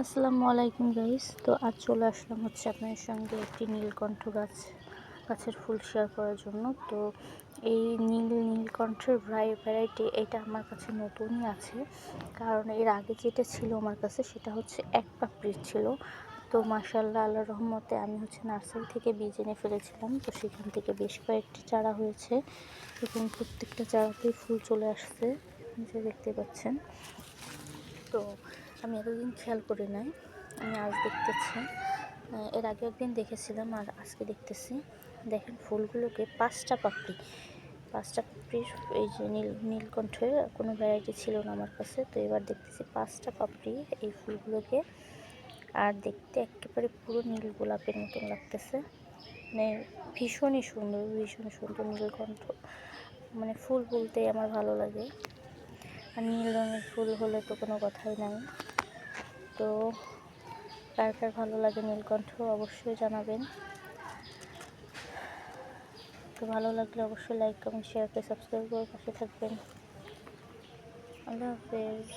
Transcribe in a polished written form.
আসসালামু আলাইকুম গাইস। তো আজ চলে আসলাম আপনাদের সঙ্গে একটি নীলকণ্ঠ গাছের ফুল শেয়ার করার জন্য। তো এই নীলকণ্ঠের ভ্যারাইটি এটা আমার কাছে নতুনই আছে, কারণ এর আগে যেটা ছিল আমার কাছে সেটা হচ্ছে এক পাপড়ির ছিল। তো মাশাআল্লাহ, আল্লাহর রহমতে আমি নার্সারি থেকে বীজ এনে ফেলেছিলাম। তো সেখান থেকে বেশ কয়েকটি চারা হয়েছে এবং প্রত্যেকটা চারাতেই ফুল চলে আসছে, যে দেখতে পাচ্ছেন। তো আমি এতদিন খেয়াল করি নাই, আমি আজ দেখতেছি। এর আগে একদিন দেখেছিলাম আর আজকে দেখতেছি। দেখেন ফুলগুলোকে পাঁচটা পাপড়ির এই যে নীলকণ্ঠের কোনো ভ্যারাইটি ছিল না আমার কাছে। তো এবার দেখতেছি পাঁচটা পাপড়ি এই ফুলগুলোকে, আর দেখতে একেবারে পুরো নীল গোলাপের মতন লাগতেছে। মানে ভীষণই সুন্দর নীলকণ্ঠ। মানে ফুল বলতে আমার ভালো লাগে, আর নীল রঙের ফুল হলে তো কোনো কথাই নাই। তো কার কার ভালো লাগে নীলকণ্ঠ অবশ্যই জানাবেন। তো ভালো লাগলে অবশ্যই লাইক কমেন্ট শেয়ার করে সাবস্ক্রাইব করে পাশে থাকবেন। আল্লাহ হাফেজ।